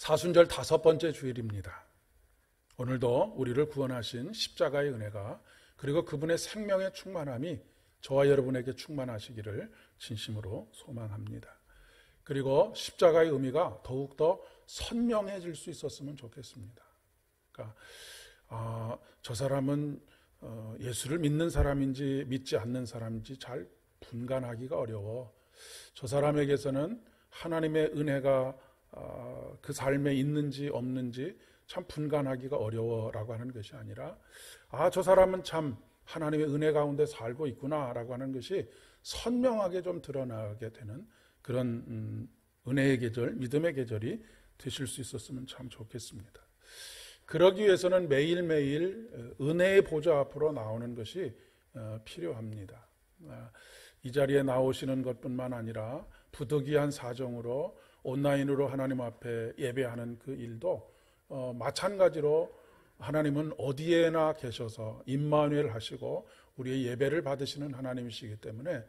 사순절 5번째 주일입니다. 오늘도 우리를 구원하신 십자가의 은혜가 그리고 그분의 생명의 충만함이 저와 여러분에게 충만하시기를 진심으로 소망합니다. 그리고 십자가의 의미가 더욱더 선명해질 수 있었으면 좋겠습니다. 그러니까 저 사람은 예수를 믿는 사람인지 믿지 않는 사람인지 잘 분간하기가 어려워. 저 사람에게서는 하나님의 은혜가 그 삶에 있는지 없는지 참 분간하기가 어려워라고 하는 것이 아니라 저 사람은 참 하나님의 은혜 가운데 살고 있구나라고 하는 것이 선명하게 좀 드러나게 되는 그런 은혜의 계절, 믿음의 계절이 되실 수 있었으면 참 좋겠습니다. 그러기 위해서는 매일매일 은혜의 보좌 앞으로 나오는 것이 필요합니다. 이 자리에 나오시는 것뿐만 아니라 부득이한 사정으로 온라인으로 하나님 앞에 예배하는 그 일도 마찬가지로 하나님은 어디에나 계셔서 임마누엘 하시고 우리의 예배를 받으시는 하나님이시기 때문에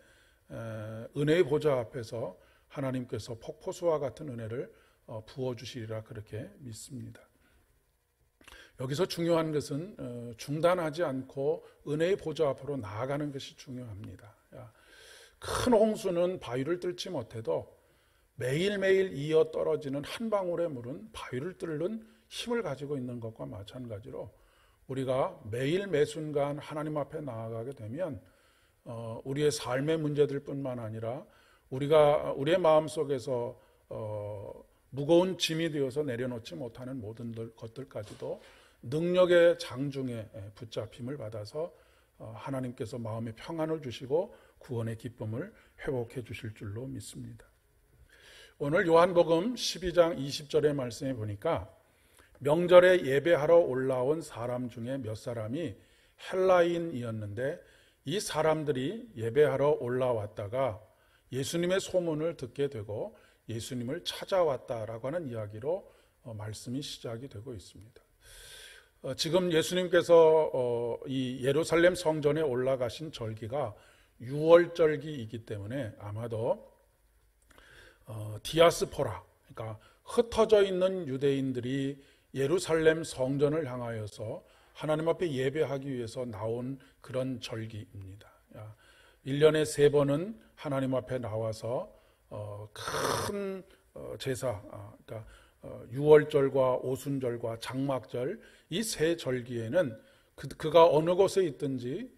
은혜의 보좌 앞에서 하나님께서 폭포수와 같은 은혜를 부어주시리라 그렇게 믿습니다. 여기서 중요한 것은 중단하지 않고 은혜의 보좌 앞으로 나아가는 것이 중요합니다. 큰 홍수는 바위를 뚫지 못해도 매일매일 이어 떨어지는 한 방울의 물은 바위를 뚫는 힘을 가지고 있는 것과 마찬가지로 우리가 매일 매순간 하나님 앞에 나아가게 되면 우리의 삶의 문제들 뿐만 아니라 우리의 마음속에서 무거운 짐이 되어서 내려놓지 못하는 모든 것들까지도 능력의 장중에 붙잡힘을 받아서 하나님께서 마음의 평안을 주시고 구원의 기쁨을 회복해 주실 줄로 믿습니다. 오늘 요한복음 12장 20절의 말씀에 보니까 명절에 예배하러 올라온 사람 중에 몇 사람이 헬라인이었는데 이 사람들이 예배하러 올라왔다가 예수님의 소문을 듣게 되고 예수님을 찾아왔다라고 하는 이야기로 말씀이 시작이 되고 있습니다. 지금 예수님께서 이 예루살렘 성전에 올라가신 절기가 6월절기이기 때문에 아마도 디아스포라, 그러니까 흩어져 있는 유대인들이 예루살렘 성전을 향하여서 하나님 앞에 예배하기 위해서 나온 그런 절기입니다. 1년에 3번은 하나님 앞에 나와서 큰 제사, 그러니까 6월절과 오순절과 장막절 이 세 절기에는 그가 어느 곳에 있든지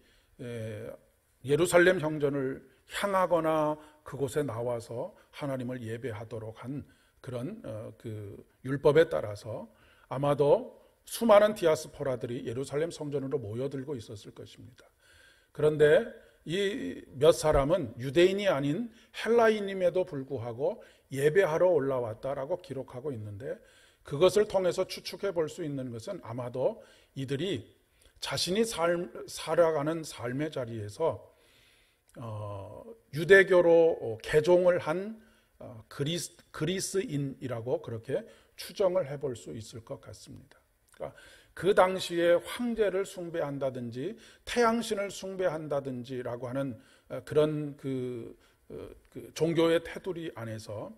예루살렘 성전을 향하거나 그곳에 나와서 하나님을 예배하도록 한 그런 그 율법에 따라서 아마도 수많은 디아스포라들이 예루살렘 성전으로 모여들고 있었을 것입니다. 그런데 이 몇 사람은 유대인이 아닌 헬라인임에도 불구하고 예배하러 올라왔다라고 기록하고 있는데 그것을 통해서 추측해 볼 수 있는 것은 아마도 이들이 자신이 살아가는 삶의 자리에서 유대교로 개종을 한 그리스인이라고 그렇게 추정을 해볼 수 있을 것 같습니다. 그러니까 그 당시에 황제를 숭배한다든지 태양신을 숭배한다든지라고 하는 그런 그 종교의 테두리 안에서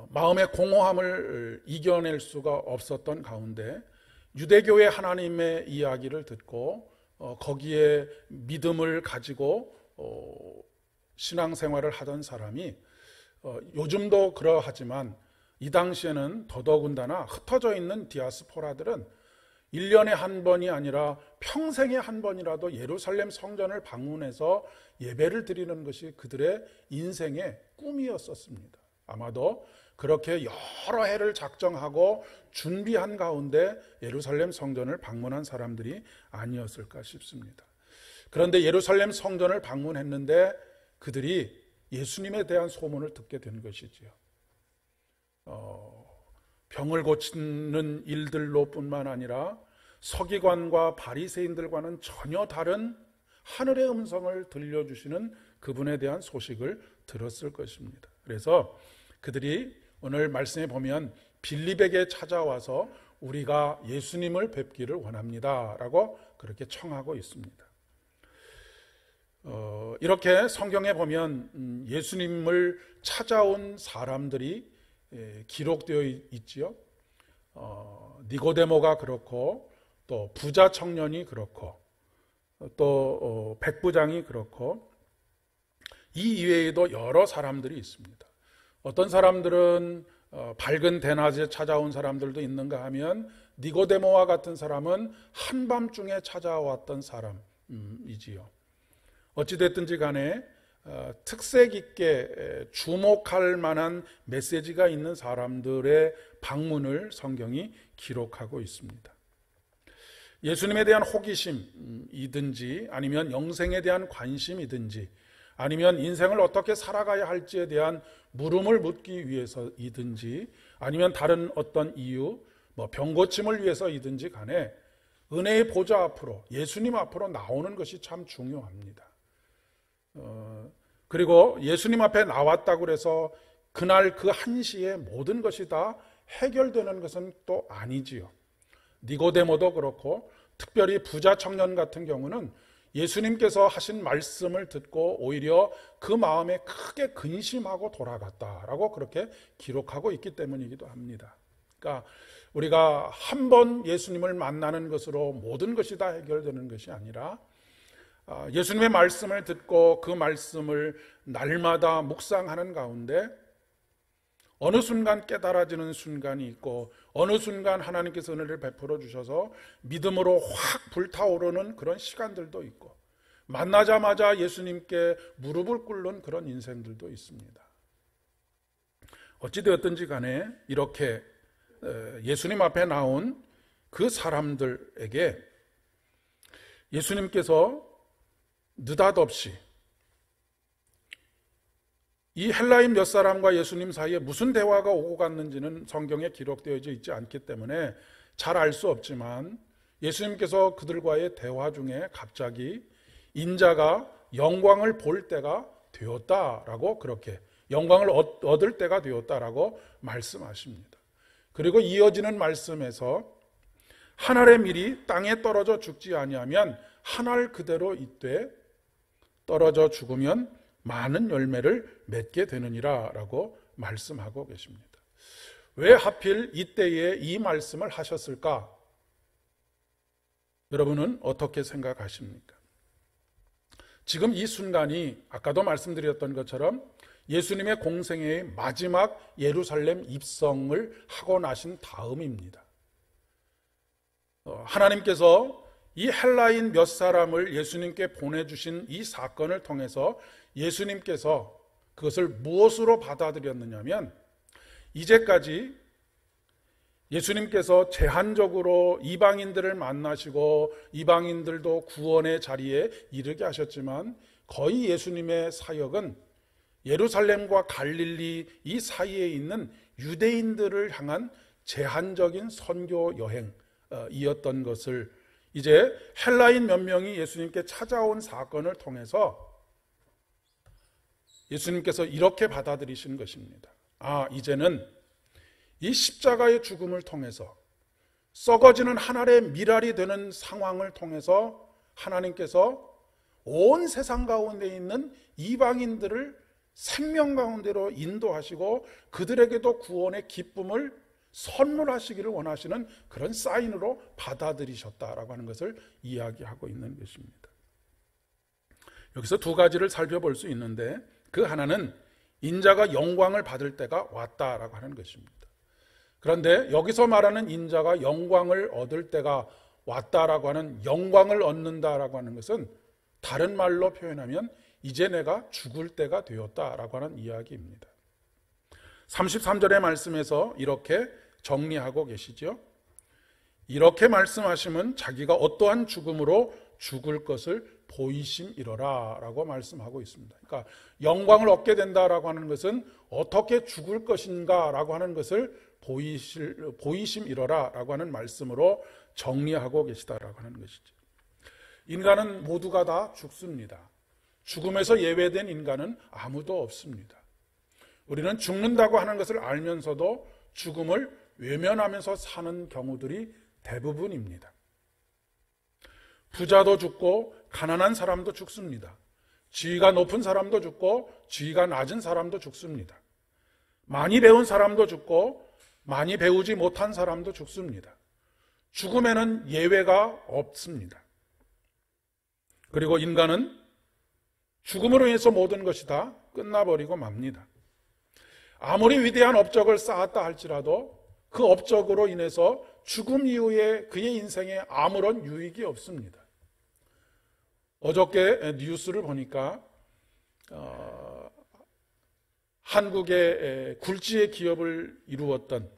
마음의 공허함을 이겨낼 수가 없었던 가운데 유대교의 하나님의 이야기를 듣고 거기에 믿음을 가지고 신앙생활을 하던 사람이 요즘도 그러하지만 이 당시에는 더더군다나 흩어져 있는 디아스포라들은 1년에 한 번이 아니라 평생에 한 번이라도 예루살렘 성전을 방문해서 예배를 드리는 것이 그들의 인생의 꿈이었었습니다. 아마도 그렇게 여러 해를 작정하고 준비한 가운데 예루살렘 성전을 방문한 사람들이 아니었을까 싶습니다. 그런데 예루살렘 성전을 방문했는데 그들이 예수님에 대한 소문을 듣게 된 것이지요. 병을 고치는 일들로 뿐만 아니라 서기관과 바리새인들과는 전혀 다른 하늘의 음성을 들려주시는 그분에 대한 소식을 들었을 것입니다. 그래서 그들이 오늘 말씀에 보면 빌립에게 찾아와서 우리가 예수님을 뵙기를 원합니다 라고 그렇게 청하고 있습니다. 이렇게 성경에 보면 예수님을 찾아온 사람들이 기록되어 있지요. 니고데모가 그렇고 또 부자 청년이 그렇고 또 백부장이 그렇고 이 이외에도 여러 사람들이 있습니다. 어떤 사람들은 밝은 대낮에 찾아온 사람들도 있는가 하면 니고데모와 같은 사람은 한밤중에 찾아왔던 사람이지요. 어찌됐든지 간에 특색 있게 주목할 만한 메시지가 있는 사람들의 방문을 성경이 기록하고 있습니다. 예수님에 대한 호기심이든지 아니면 영생에 대한 관심이든지 아니면 인생을 어떻게 살아가야 할지에 대한 물음을 묻기 위해서이든지 아니면 다른 어떤 이유, 병고침을 위해서이든지 간에 은혜의 보좌 앞으로 예수님 앞으로 나오는 것이 참 중요합니다. 그리고 예수님 앞에 나왔다고 해서 그날 그 한시에 모든 것이 다 해결되는 것은 또 아니지요. 니고데모도 그렇고 특별히 부자 청년 같은 경우는 예수님께서 하신 말씀을 듣고 오히려 그 마음에 크게 근심하고 돌아갔다라고 그렇게 기록하고 있기 때문이기도 합니다. 그러니까 우리가 한 번 예수님을 만나는 것으로 모든 것이 다 해결되는 것이 아니라 예수님의 말씀을 듣고 그 말씀을 날마다 묵상하는 가운데 어느 순간 깨달아지는 순간이 있고 어느 순간 하나님께서 은혜를 베풀어 주셔서 믿음으로 확 불타오르는 그런 시간들도 있고 만나자마자 예수님께 무릎을 꿇는 그런 인생들도 있습니다. 어찌되었든지 간에 이렇게 예수님 앞에 나온 그 사람들에게 예수님께서 느닷없이 이 헬라인 몇 사람과 예수님 사이에 무슨 대화가 오고 갔는지는 성경에 기록되어져 있지 않기 때문에 잘 알 수 없지만 예수님께서 그들과의 대화 중에 갑자기 인자가 영광을 볼 때가 되었다라고 그렇게 영광을 얻을 때가 되었다라고 말씀하십니다. 그리고 이어지는 말씀에서 한 알의 밀이 땅에 떨어져 죽지 아니하면 한 알 그대로 있되 떨어져 죽으면 많은 열매를 맺게 되느니라 라고 말씀하고 계십니다. 왜 하필 이때에 이 말씀을 하셨을까? 여러분은 어떻게 생각하십니까? 지금 이 순간이 아까도 말씀드렸던 것처럼 예수님의 공생애의 마지막 예루살렘 입성을 하고 나신 다음입니다. 하나님께서 이 헬라인 몇 사람을 예수님께 보내주신 이 사건을 통해서 예수님께서 그것을 무엇으로 받아들였느냐면 이제까지 예수님께서 제한적으로 이방인들을 만나시고 이방인들도 구원의 자리에 이르게 하셨지만 거의 예수님의 사역은 예루살렘과 갈릴리 이 사이에 있는 유대인들을 향한 제한적인 선교 여행이었던 것을 이제 헬라인 몇 명이 예수님께 찾아온 사건을 통해서 예수님께서 이렇게 받아들이신 것입니다. 이제는 이 십자가의 죽음을 통해서 썩어지는 한 알의 밀알이 되는 상황을 통해서 하나님께서 온 세상 가운데 있는 이방인들을 생명 가운데로 인도하시고 그들에게도 구원의 기쁨을 선물하시기를 원하시는 그런 사인으로 받아들이셨다라고 하는 것을 이야기하고 있는 것입니다. 여기서 두 가지를 살펴볼 수 있는데 그 하나는 인자가 영광을 받을 때가 왔다라고 하는 것입니다. 그런데 여기서 말하는 인자가 영광을 얻을 때가 왔다라고 하는 영광을 얻는다라고 하는 것은 다른 말로 표현하면 이제 내가 죽을 때가 되었다라고 하는 이야기입니다. 33절의 말씀에서 이렇게 정리하고 계시죠. 이렇게 말씀하시면 자기가 어떠한 죽음으로 죽을 것을 보이심이러라 라고 말씀하고 있습니다. 그러니까 영광을 얻게 된다라고 하는 것은 어떻게 죽을 것인가 라고 하는 것을 보이심이러라 라고 하는 말씀으로 정리하고 계시다라고 하는 것이죠. 인간은 모두가 다 죽습니다. 죽음에서 예외된 인간은 아무도 없습니다. 우리는 죽는다고 하는 것을 알면서도 죽음을 외면하면서 사는 경우들이 대부분입니다. 부자도 죽고 가난한 사람도 죽습니다. 지위가 높은 사람도 죽고 지위가 낮은 사람도 죽습니다. 많이 배운 사람도 죽고 많이 배우지 못한 사람도 죽습니다. 죽음에는 예외가 없습니다. 그리고 인간은 죽음으로 인해서 모든 것이 다 끝나버리고 맙니다. 아무리 위대한 업적을 쌓았다 할지라도 그 업적으로 인해서 죽음 이후에 그의 인생에 아무런 유익이 없습니다. 어저께 뉴스를 보니까 한국의 굴지의 기업을 이루었던,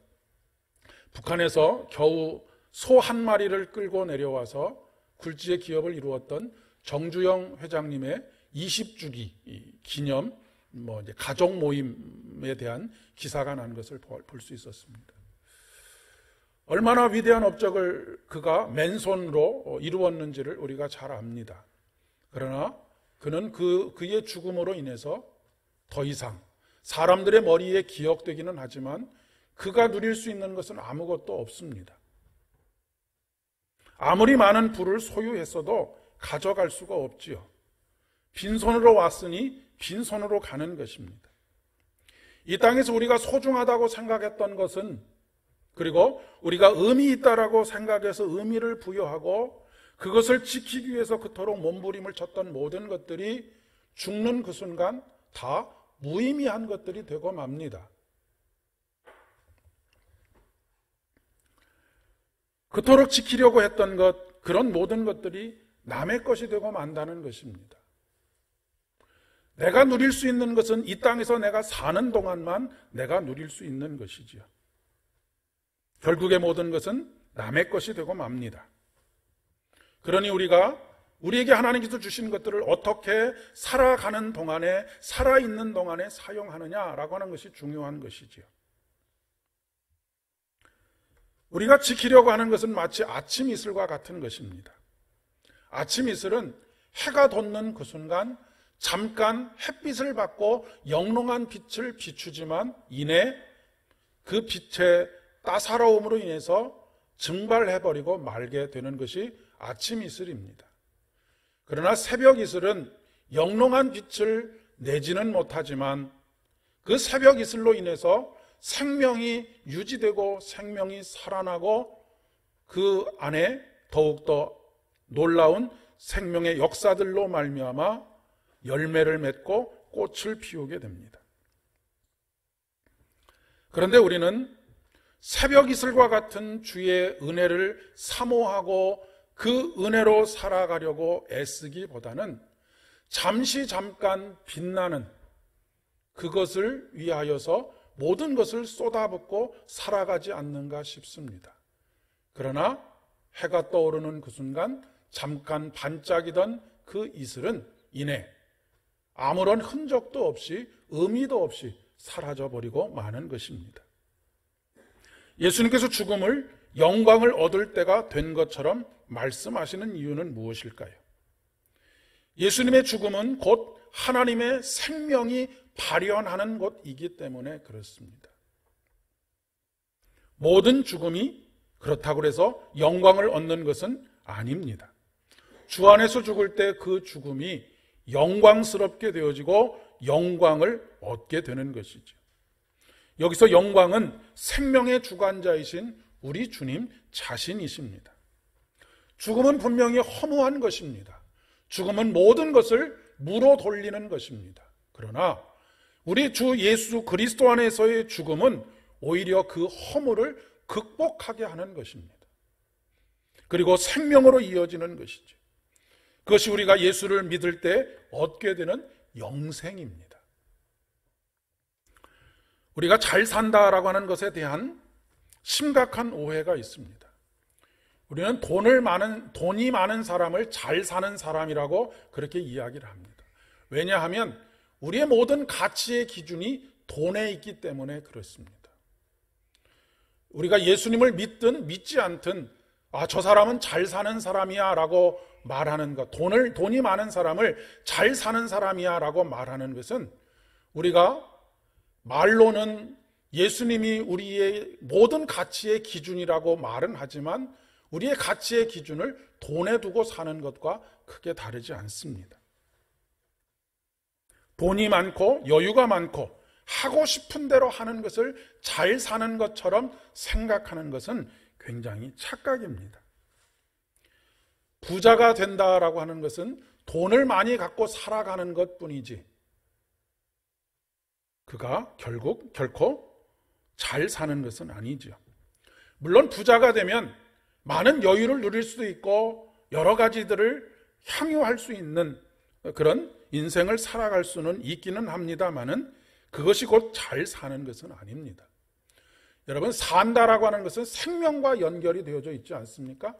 북한에서 겨우 소 한 마리를 끌고 내려와서 굴지의 기업을 이루었던 정주영 회장님의 20주기 기념 이제 가족 모임에 대한 기사가 난 것을 볼 수 있었습니다. 얼마나 위대한 업적을 그가 맨손으로 이루었는지를 우리가 잘 압니다. 그러나 그는 그의 죽음으로 인해서 더 이상 사람들의 머리에 기억되기는 하지만 그가 누릴 수 있는 것은 아무것도 없습니다. 아무리 많은 부를 소유했어도 가져갈 수가 없지요. 빈손으로 왔으니 빈손으로 가는 것입니다. 이 땅에서 우리가 소중하다고 생각했던 것은, 그리고 우리가 의미 있다라고 생각해서 의미를 부여하고 그것을 지키기 위해서 그토록 몸부림을 쳤던 모든 것들이 죽는 그 순간 다 무의미한 것들이 되고 맙니다. 그토록 지키려고 했던 것, 그런 모든 것들이 남의 것이 되고 만다는 것입니다. 내가 누릴 수 있는 것은 이 땅에서 내가 사는 동안만 내가 누릴 수 있는 것이지요. 결국의 모든 것은 남의 것이 되고 맙니다. 그러니 우리에게 하나님께서 주신 것들을 어떻게 살아가는 동안에, 살아있는 동안에 사용하느냐라고 하는 것이 중요한 것이지요. 우리가 지키려고 하는 것은 마치 아침 이슬과 같은 것입니다. 아침 이슬은 해가 돋는 그 순간 잠깐 햇빛을 받고 영롱한 빛을 비추지만 이내 그 빛의 따사로움으로 인해서 증발해버리고 말게 되는 것이 아침 이슬입니다. 그러나 새벽 이슬은 영롱한 빛을 내지는 못하지만 그 새벽 이슬로 인해서 생명이 유지되고 생명이 살아나고 그 안에 더욱더 놀라운 생명의 역사들로 말미암아 열매를 맺고 꽃을 피우게 됩니다. 그런데 우리는 새벽 이슬과 같은 주의 은혜를 사모하고 그 은혜로 살아가려고 애쓰기보다는 잠깐 빛나는 그것을 위하여서 모든 것을 쏟아붓고 살아가지 않는가 싶습니다. 그러나 해가 떠오르는 그 순간 잠깐 반짝이던 그 이슬은 이내 아무런 흔적도 없이 의미도 없이 사라져버리고 마는 것입니다. 예수님께서 죽음을 영광을 얻을 때가 된 것처럼 말씀하시는 이유는 무엇일까요? 예수님의 죽음은 곧 하나님의 생명이 발현하는 곳이기 때문에 그렇습니다. 모든 죽음이 그렇다고 해서 영광을 얻는 것은 아닙니다. 주 안에서 죽을 때 그 죽음이 영광스럽게 되어지고 영광을 얻게 되는 것이죠. 여기서 영광은 생명의 주관자이신 우리 주님 자신이십니다. 죽음은 분명히 허무한 것입니다. 죽음은 모든 것을 무로 돌리는 것입니다. 그러나 우리 주 예수 그리스도 안에서의 죽음은 오히려 그 허물을 극복하게 하는 것입니다. 그리고 생명으로 이어지는 것이죠. 그것이 우리가 예수를 믿을 때 얻게 되는 영생입니다. 우리가 잘 산다라고 하는 것에 대한 심각한 오해가 있습니다. 우리는 돈이 많은 사람을 잘 사는 사람이라고 그렇게 이야기를 합니다. 왜냐하면 우리의 모든 가치의 기준이 돈에 있기 때문에 그렇습니다. 우리가 예수님을 믿든 믿지 않든 저 사람은 잘 사는 사람이야 라고 말하는 것, 돈이 많은 사람을 잘 사는 사람이야 라고 말하는 것은 우리가 말로는 예수님이 우리의 모든 가치의 기준이라고 말은 하지만 우리의 가치의 기준을 돈에 두고 사는 것과 크게 다르지 않습니다. 돈이 많고 여유가 많고 하고 싶은 대로 하는 것을 잘 사는 것처럼 생각하는 것은 굉장히 착각입니다. 부자가 된다라고 하는 것은 돈을 많이 갖고 살아가는 것뿐이지 그가 결코 잘 사는 것은 아니지요. 물론 부자가 되면 많은 여유를 누릴 수도 있고 여러 가지들을 향유할 수 있는 그런 인생을 살아갈 수는 있기는 합니다만은 그것이 곧 잘 사는 것은 아닙니다. 여러분, 산다라고 하는 것은 생명과 연결이 되어져 있지 않습니까?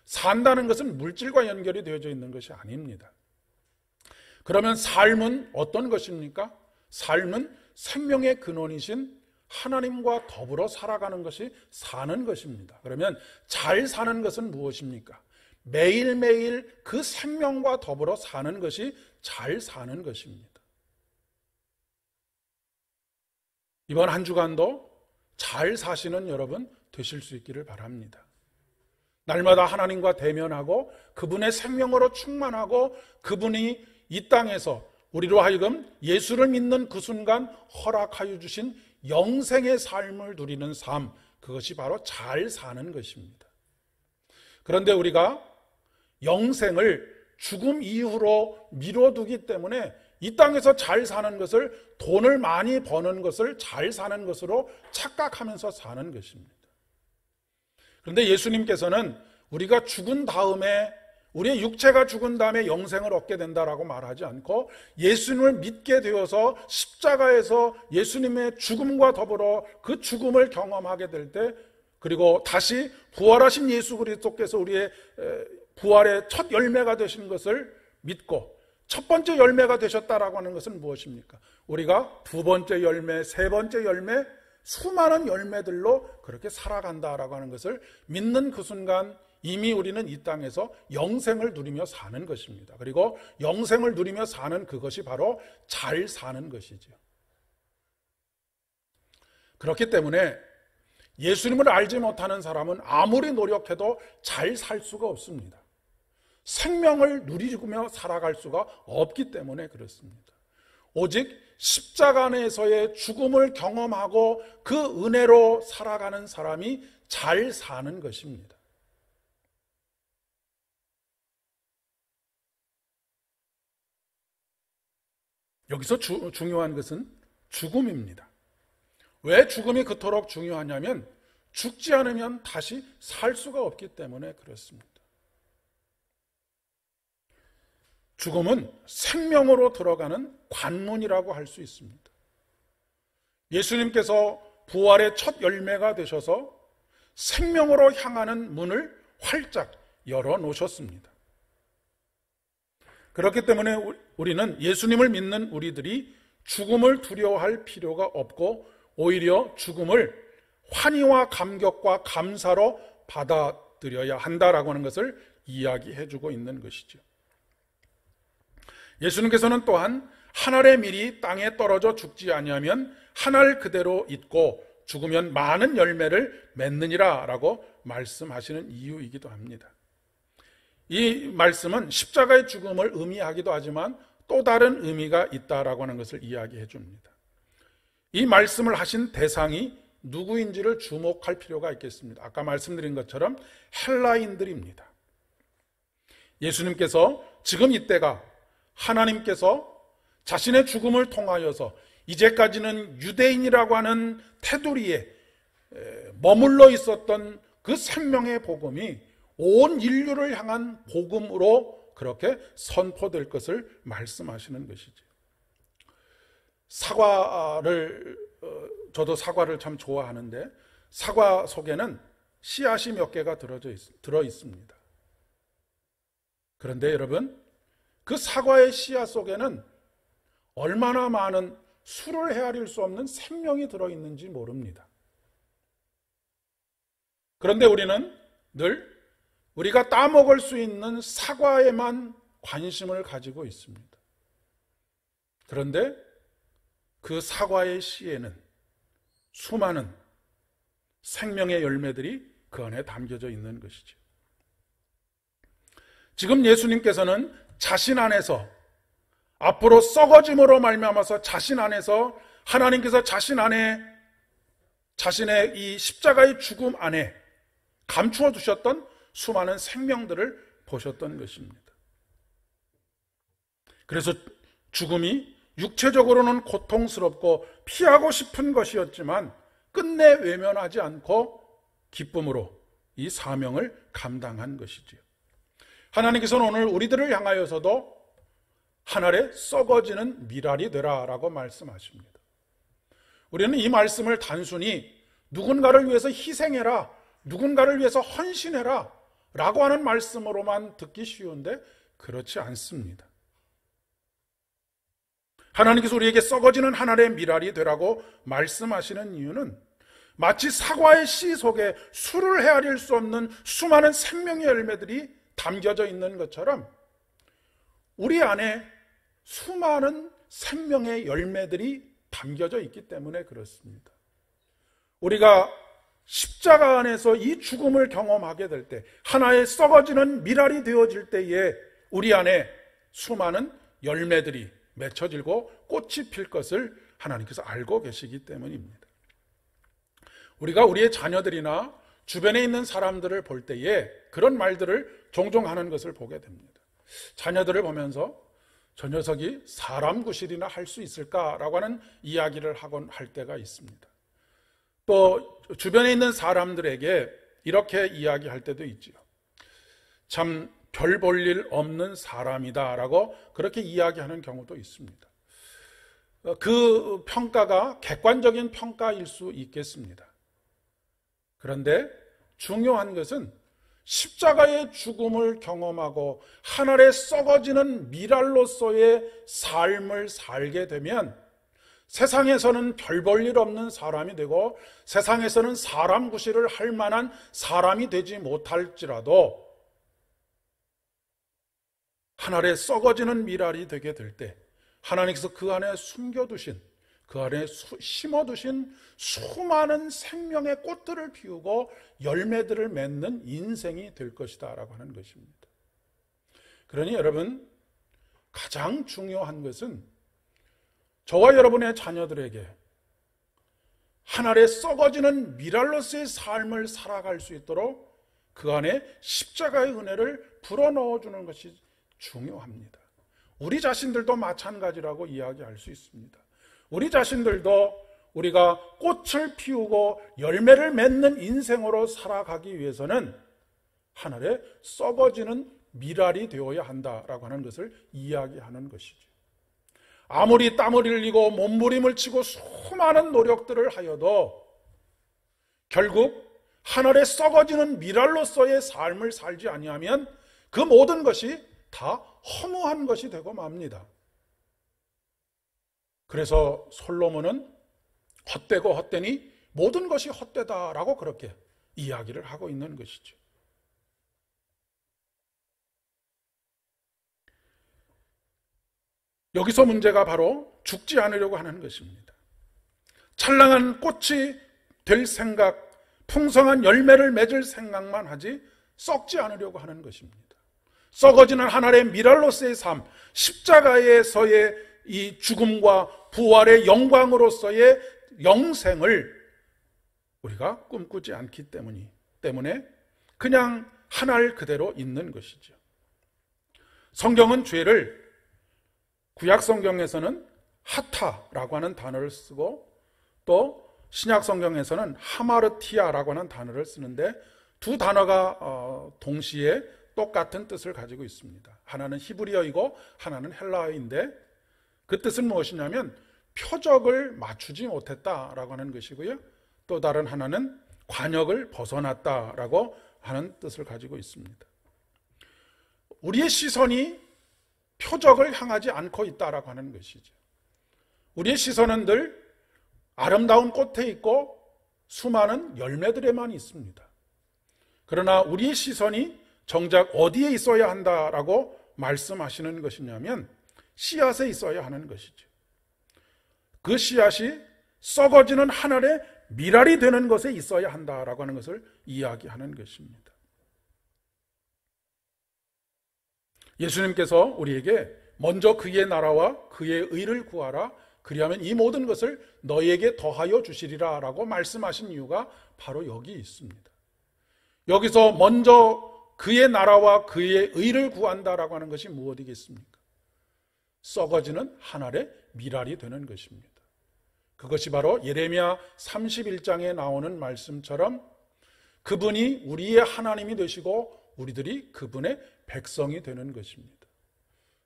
산다는 것은 물질과 연결이 되어져 있는 것이 아닙니다. 그러면 삶은 어떤 것입니까? 삶은 생명의 근원이신 하나님과 더불어 살아가는 것이 사는 것입니다. 그러면 잘 사는 것은 무엇입니까? 매일매일 그 생명과 더불어 사는 것이 잘 사는 것입니다. 이번 한 주간도 잘 사시는 여러분 되실 수 있기를 바랍니다. 날마다 하나님과 대면하고 그분의 생명으로 충만하고 그분이 이 땅에서 우리로 하여금 예수를 믿는 그 순간 허락하여 주신 영생의 삶을 누리는 삶, 그것이 바로 잘 사는 것입니다. 그런데 우리가 영생을 죽음 이후로 미뤄두기 때문에 이 땅에서 잘 사는 것을, 돈을 많이 버는 것을 잘 사는 것으로 착각하면서 사는 것입니다. 그런데 예수님께서는 우리가 죽은 다음에, 우리의 육체가 죽은 다음에 영생을 얻게 된다라고 말하지 않고 예수님을 믿게 되어서 십자가에서 예수님의 죽음과 더불어 그 죽음을 경험하게 될 때, 그리고 다시 부활하신 예수 그리스도께서 우리의 부활의 첫 열매가 되신 것을 믿고 첫 번째 열매가 되셨다라고 하는 것은 무엇입니까? 우리가 두 번째 열매, 세 번째 열매, 수많은 열매들로 그렇게 살아간다라고 하는 것을 믿는 그 순간 이미 우리는 이 땅에서 영생을 누리며 사는 것입니다. 그리고 영생을 누리며 사는 그것이 바로 잘 사는 것이죠. 그렇기 때문에 예수님을 알지 못하는 사람은 아무리 노력해도 잘 살 수가 없습니다. 생명을 누리며 살아갈 수가 없기 때문에 그렇습니다. 오직 십자가 안에서의 죽음을 경험하고 그 은혜로 살아가는 사람이 잘 사는 것입니다. 여기서 중요한 것은 죽음입니다. 왜 죽음이 그토록 중요하냐면 죽지 않으면 다시 살 수가 없기 때문에 그렇습니다. 죽음은 생명으로 들어가는 관문이라고 할 수 있습니다. 예수님께서 부활의 첫 열매가 되셔서 생명으로 향하는 문을 활짝 열어놓으셨습니다. 그렇기 때문에 우리는 예수님을 믿는 우리들이 죽음을 두려워할 필요가 없고 오히려 죽음을 환희와 감격과 감사로 받아들여야 한다라고 하는 것을 이야기해주고 있는 것이죠. 예수님께서는 또한 한 알의 밀이 땅에 떨어져 죽지 아니하면 한 알 그대로 있고 죽으면 많은 열매를 맺느니라 라고 말씀하시는 이유이기도 합니다. 이 말씀은 십자가의 죽음을 의미하기도 하지만 또 다른 의미가 있다라고 하는 것을 이야기해 줍니다. 이 말씀을 하신 대상이 누구인지를 주목할 필요가 있겠습니다. 아까 말씀드린 것처럼 헬라인들입니다. 예수님께서 지금 이때가 하나님께서 자신의 죽음을 통하여서 이제까지는 유대인이라고 하는 테두리에 머물러 있었던 그 생명의 복음이 온 인류를 향한 복음으로 그렇게 선포될 것을 말씀하시는 것이죠. 저도 사과를 참 좋아하는데 사과 속에는 씨앗이 몇 개가 들어 있습니다. 그런데 여러분, 그 사과의 씨앗 속에는 얼마나 많은 수를 헤아릴 수 없는 생명이 들어있는지 모릅니다. 그런데 우리는 늘 우리가 따먹을 수 있는 사과에만 관심을 가지고 있습니다. 그런데 그 사과의 씨에는 수많은 생명의 열매들이 그 안에 담겨져 있는 것이죠. 지금 예수님께서는 자신 안에서 앞으로 썩어짐으로 말미암아서 자신 안에서 하나님께서 자신 안에, 자신의 이 십자가의 죽음 안에 감추어 두셨던 수많은 생명들을 보셨던 것입니다. 그래서 죽음이 육체적으로는 고통스럽고 피하고 싶은 것이었지만 끝내 외면하지 않고 기쁨으로 이 사명을 감당한 것이지요. 하나님께서는 오늘 우리들을 향하여서도 하늘에 썩어지는 밀알이 되라라고 말씀하십니다. 우리는 이 말씀을 단순히 누군가를 위해서 희생해라, 누군가를 위해서 헌신해라 라고 하는 말씀으로만 듣기 쉬운데 그렇지 않습니다. 하나님께서 우리에게 썩어지는 하늘의 밀알이 되라고 말씀하시는 이유는 마치 사과의 씨 속에 술을 헤아릴 수 없는 수많은 생명의 열매들이 담겨져 있는 것처럼 우리 안에 수많은 생명의 열매들이 담겨져 있기 때문에 그렇습니다. 우리가 십자가 안에서 이 죽음을 경험하게 될 때, 하나의 썩어지는 밀알이 되어질 때에 우리 안에 수많은 열매들이 맺혀지고 꽃이 필 것을 하나님께서 알고 계시기 때문입니다. 우리가 우리의 자녀들이나 주변에 있는 사람들을 볼 때에 그런 말들을 종종 하는 것을 보게 됩니다. 자녀들을 보면서 저 녀석이 사람 구실이나 할 수 있을까라고 하는 이야기를 하곤 할 때가 있습니다. 또 주변에 있는 사람들에게 이렇게 이야기할 때도 있지요. 참 별 볼 일 없는 사람이다라고 그렇게 이야기하는 경우도 있습니다. 그 평가가 객관적인 평가일 수 있겠습니다. 그런데 중요한 것은 십자가의 죽음을 경험하고 하늘에 썩어지는 밀알로서의 삶을 살게 되면 세상에서는 별 볼 일 없는 사람이 되고 세상에서는 사람 구실을 할 만한 사람이 되지 못할지라도 하늘에 썩어지는 밀알이 되게 될 때 하나님께서 그 안에 숨겨두신, 그 안에 심어두신 수많은 생명의 꽃들을 피우고 열매들을 맺는 인생이 될 것이다 라고 하는 것입니다. 그러니 여러분, 가장 중요한 것은 저와 여러분의 자녀들에게 하늘에 썩어지는 밀알로서의 삶을 살아갈 수 있도록 그 안에 십자가의 은혜를 불어넣어주는 것이 중요합니다. 우리 자신들도 마찬가지라고 이야기할 수 있습니다. 우리 자신들도 우리가 꽃을 피우고 열매를 맺는 인생으로 살아가기 위해서는 하늘에 썩어지는 밀알이 되어야 한다라고 하는 것을 이야기하는 것이죠. 아무리 땀을 흘리고 몸부림을 치고 수많은 노력들을 하여도 결국 하늘에 썩어지는 밀알로서의 삶을 살지 아니하면 그 모든 것이 다 허무한 것이 되고 맙니다. 그래서 솔로몬은 헛되고 헛되니 모든 것이 헛되다라고 그렇게 이야기를 하고 있는 것이죠. 여기서 문제가 바로 죽지 않으려고 하는 것입니다. 찬란한 꽃이 될 생각, 풍성한 열매를 맺을 생각만 하지 썩지 않으려고 하는 것입니다. 썩어지는 하늘의 밀알로서의 삶, 십자가에서의 이 죽음과 부활의 영광으로서의 영생을 우리가 꿈꾸지 않기 때문에 그냥 하늘 그대로 있는 것이죠. 성경은 죄를 구약 성경에서는 하타라고 하는 단어를 쓰고 또 신약 성경에서는 하마르티아라고 하는 단어를 쓰는데 두 단어가 동시에 똑같은 뜻을 가지고 있습니다. 하나는 히브리어이고 하나는 헬라어인데 그 뜻은 무엇이냐면 표적을 맞추지 못했다라고 하는 것이고요. 또 다른 하나는 관역을 벗어났다라고 하는 뜻을 가지고 있습니다. 우리의 시선이 표적을 향하지 않고 있다라고 하는 것이죠. 우리의 시선은 늘 아름다운 꽃에 있고 수많은 열매들에만 있습니다. 그러나 우리의 시선이 정작 어디에 있어야 한다라고 말씀하시는 것이냐면 씨앗에 있어야 하는 것이죠. 그 씨앗이 썩어지는 하늘에 밀알이 되는 것에 있어야 한다라고 하는 것을 이야기하는 것입니다. 예수님께서 우리에게 먼저 그의 나라와 그의 의를 구하라, 그리하면 이 모든 것을 너희에게 더하여 주시리라 라고 말씀하신 이유가 바로 여기 있습니다. 여기서 먼저 그의 나라와 그의 의를 구한다라고 하는 것이 무엇이겠습니까? 썩어지는 한 알의 밀알이 되는 것입니다. 그것이 바로 예레미야 31장에 나오는 말씀처럼 그분이 우리의 하나님이 되시고 우리들이 그분의 백성이 되는 것입니다.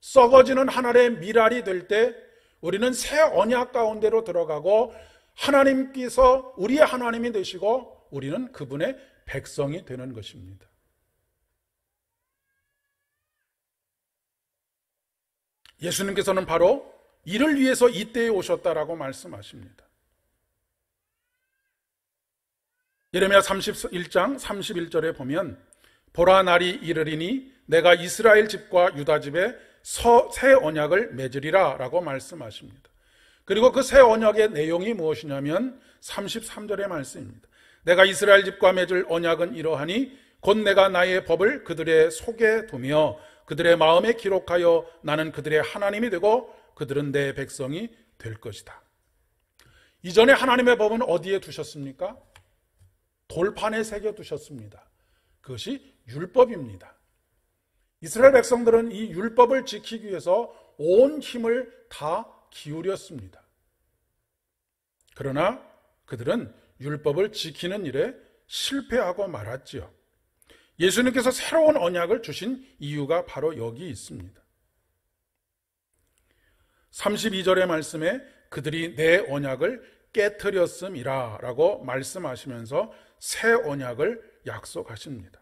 썩어지는 한 알의 밀알이 될 때 우리는 새 언약 가운데로 들어가고 하나님께서 우리의 하나님이 되시고 우리는 그분의 백성이 되는 것입니다. 예수님께서는 바로 이를 위해서 이때에 오셨다라고 말씀하십니다. 예레미야 31장 31절에 보면 보라 날이 이르리니 내가 이스라엘 집과 유다 집에 새 언약을 맺으리라 라고 말씀하십니다. 그리고 그 새 언약의 내용이 무엇이냐면 33절의 말씀입니다. 내가 이스라엘 집과 맺을 언약은 이러하니 곧 내가 나의 법을 그들의 속에 두며 그들의 마음에 기록하여 나는 그들의 하나님이 되고 그들은 내 백성이 될 것이다. 이전에 하나님의 법은 어디에 두셨습니까? 돌판에 새겨 두셨습니다. 그것이 율법입니다. 이스라엘 백성들은 이 율법을 지키기 위해서 온 힘을 다 기울였습니다. 그러나 그들은 율법을 지키는 일에 실패하고 말았지요. 예수님께서 새로운 언약을 주신 이유가 바로 여기 있습니다. 32절의 말씀에 그들이 내 언약을 깨트렸음이라 라고 말씀하시면서 새 언약을 약속하십니다.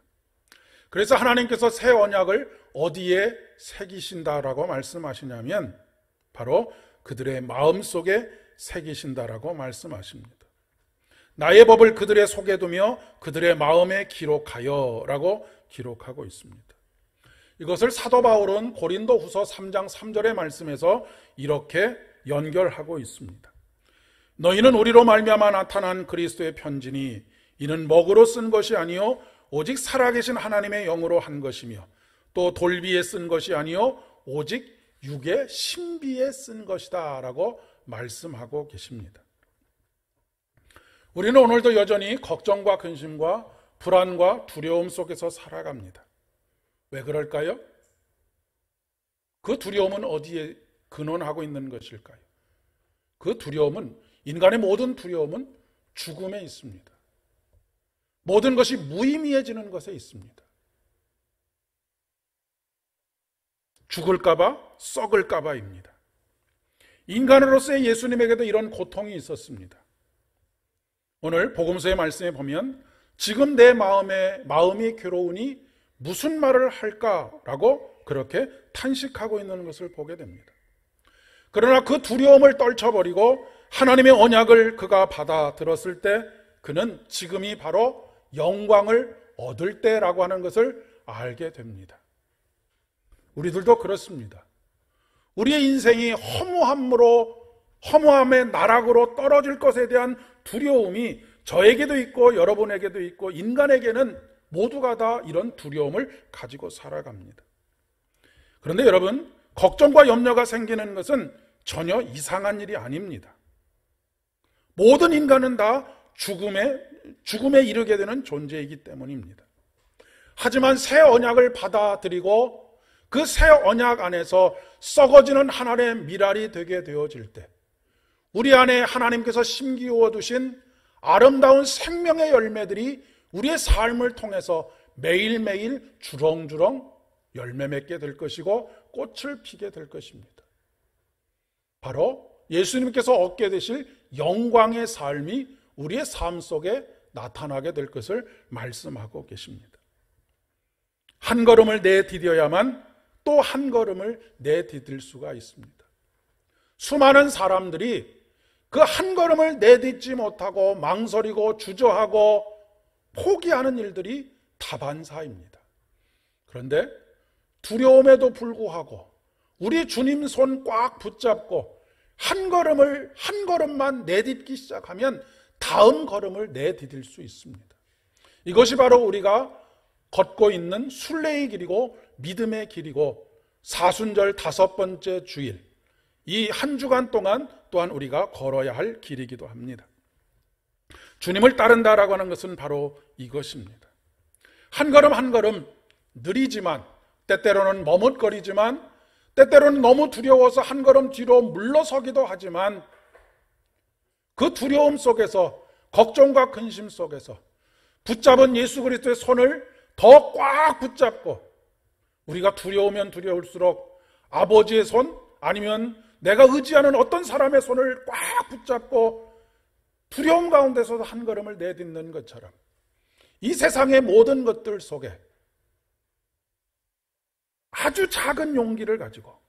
그래서 하나님께서 새 언약을 어디에 새기신다라고 말씀하시냐면 바로 그들의 마음속에 새기신다라고 말씀하십니다. 나의 법을 그들의 속에 두며 그들의 마음에 기록하여 라고 기록하고 있습니다. 이것을 사도 바울은 고린도후서 3장 3절의 말씀에서 이렇게 연결하고 있습니다. 너희는 우리로 말미암아 나타난 그리스도의 편지니 이는 먹으로 쓴 것이 아니요 오직 살아계신 하나님의 영으로 한 것이며 또 돌비에 쓴 것이 아니요 오직 육의 신비에 쓴 것이다 라고 말씀하고 계십니다. 우리는 오늘도 여전히 걱정과 근심과 불안과 두려움 속에서 살아갑니다. 왜 그럴까요? 그 두려움은 어디에 근원하고 있는 것일까요? 그 두려움은, 인간의 모든 두려움은 죽음에 있습니다. 모든 것이 무의미해지는 것에 있습니다. 죽을까봐, 썩을까봐입니다. 인간으로서의 예수님에게도 이런 고통이 있었습니다. 오늘 복음서의 말씀에 보면 지금 내 마음이 괴로우니 무슨 말을 할까라고 그렇게 탄식하고 있는 것을 보게 됩니다. 그러나 그 두려움을 떨쳐버리고 하나님의 언약을 그가 받아들었을 때 그는 지금이 바로 영광을 얻을 때라고 하는 것을 알게 됩니다. 우리들도 그렇습니다. 우리의 인생이 허무함의 나락으로 떨어질 것에 대한 두려움이 저에게도 있고 여러분에게도 있고 인간에게는 모두가 다 이런 두려움을 가지고 살아갑니다. 그런데 여러분, 걱정과 염려가 생기는 것은 전혀 이상한 일이 아닙니다. 모든 인간은 다 죽음에 이르게 되는 존재이기 때문입니다. 하지만 새 언약을 받아들이고 그 새 언약 안에서 썩어지는 하나님의 밀알이 되게 되어질 때 우리 안에 하나님께서 심기워 두신 아름다운 생명의 열매들이 우리의 삶을 통해서 매일매일 주렁주렁 열매 맺게 될 것이고 꽃을 피게 될 것입니다. 바로 예수님께서 얻게 되실 영광의 삶이 우리의 삶 속에 나타나게 될 것을 말씀하고 계십니다. 한 걸음을 내디뎌야만 또 한 걸음을 내디딜 수가 있습니다. 수많은 사람들이 그 한 걸음을 내딛지 못하고 망설이고 주저하고 포기하는 일들이 다반사입니다. 그런데 두려움에도 불구하고 우리 주님 손 꽉 붙잡고 한 걸음만 내딛기 시작하면 다음 걸음을 내디딜 수 있습니다. 이것이 바로 우리가 걷고 있는 순례의 길이고 믿음의 길이고 사순절 5번째 주일, 이 한 주간 동안 또한 우리가 걸어야 할 길이기도 합니다. 주님을 따른다라고 하는 것은 바로 이것입니다. 한 걸음 한 걸음 느리지만, 때때로는 머뭇거리지만, 때때로는 너무 두려워서 한 걸음 뒤로 물러서기도 하지만, 그 두려움 속에서, 걱정과 근심 속에서 붙잡은 예수 그리스도의 손을 더 꽉 붙잡고, 우리가 두려우면 두려울수록 아버지의 손, 아니면 내가 의지하는 어떤 사람의 손을 꽉 붙잡고 두려움 가운데서도 한 걸음을 내딛는 것처럼, 이 세상의 모든 것들 속에 아주 작은 용기를 가지고,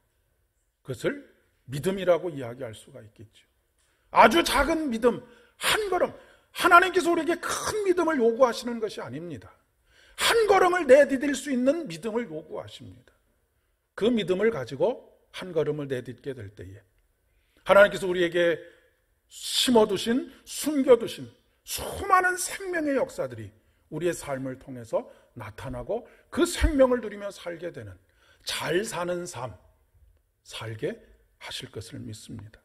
그것을 믿음이라고 이야기할 수가 있겠죠. 아주 작은 믿음, 한 걸음, 하나님께서 우리에게 큰 믿음을 요구하시는 것이 아닙니다. 한 걸음을 내디딜 수 있는 믿음을 요구하십니다. 그 믿음을 가지고 한 걸음을 내딛게 될 때에 하나님께서 우리에게 심어두신, 숨겨두신 수많은 생명의 역사들이 우리의 삶을 통해서 나타나고, 그 생명을 누리며 살게 되는 잘 사는 삶 살게 하실 것을 믿습니다.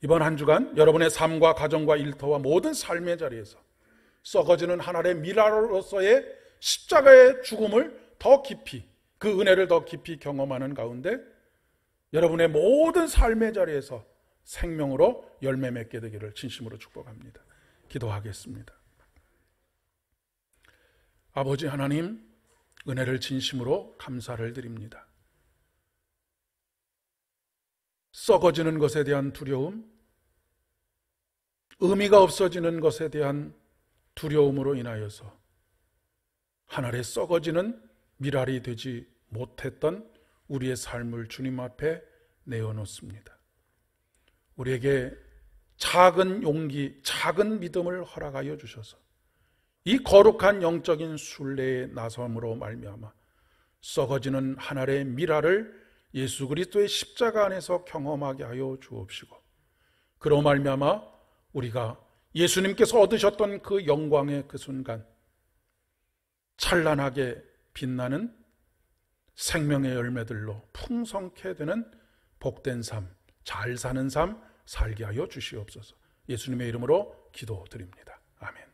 이번 한 주간 여러분의 삶과 가정과 일터와 모든 삶의 자리에서 썩어지는 하나의 미라로서의 십자가의 죽음을 더 깊이, 그 은혜를 더 깊이 경험하는 가운데 여러분의 모든 삶의 자리에서 생명으로 열매 맺게 되기를 진심으로 축복합니다. 기도하겠습니다. 아버지 하나님, 은혜를 진심으로 감사를 드립니다. 썩어지는 것에 대한 두려움, 의미가 없어지는 것에 대한 두려움으로 인하여서 하늘에 썩어지는 미랄이 되지 못했던 우리의 삶을 주님 앞에 내어놓습니다. 우리에게 작은 용기, 작은 믿음을 허락하여 주셔서 이 거룩한 영적인 순례의 나섬으로 말미암아 썩어지는 하늘의 미랄을 예수 그리스도의 십자가 안에서 경험하게 하여 주옵시고, 그로 말미암아 우리가 예수님께서 얻으셨던 그 영광의 그 순간 찬란하게 빛나는 생명의 열매들로 풍성케 되는 복된 삶, 잘 사는 삶 살게 하여 주시옵소서. 예수님의 이름으로 기도드립니다. 아멘.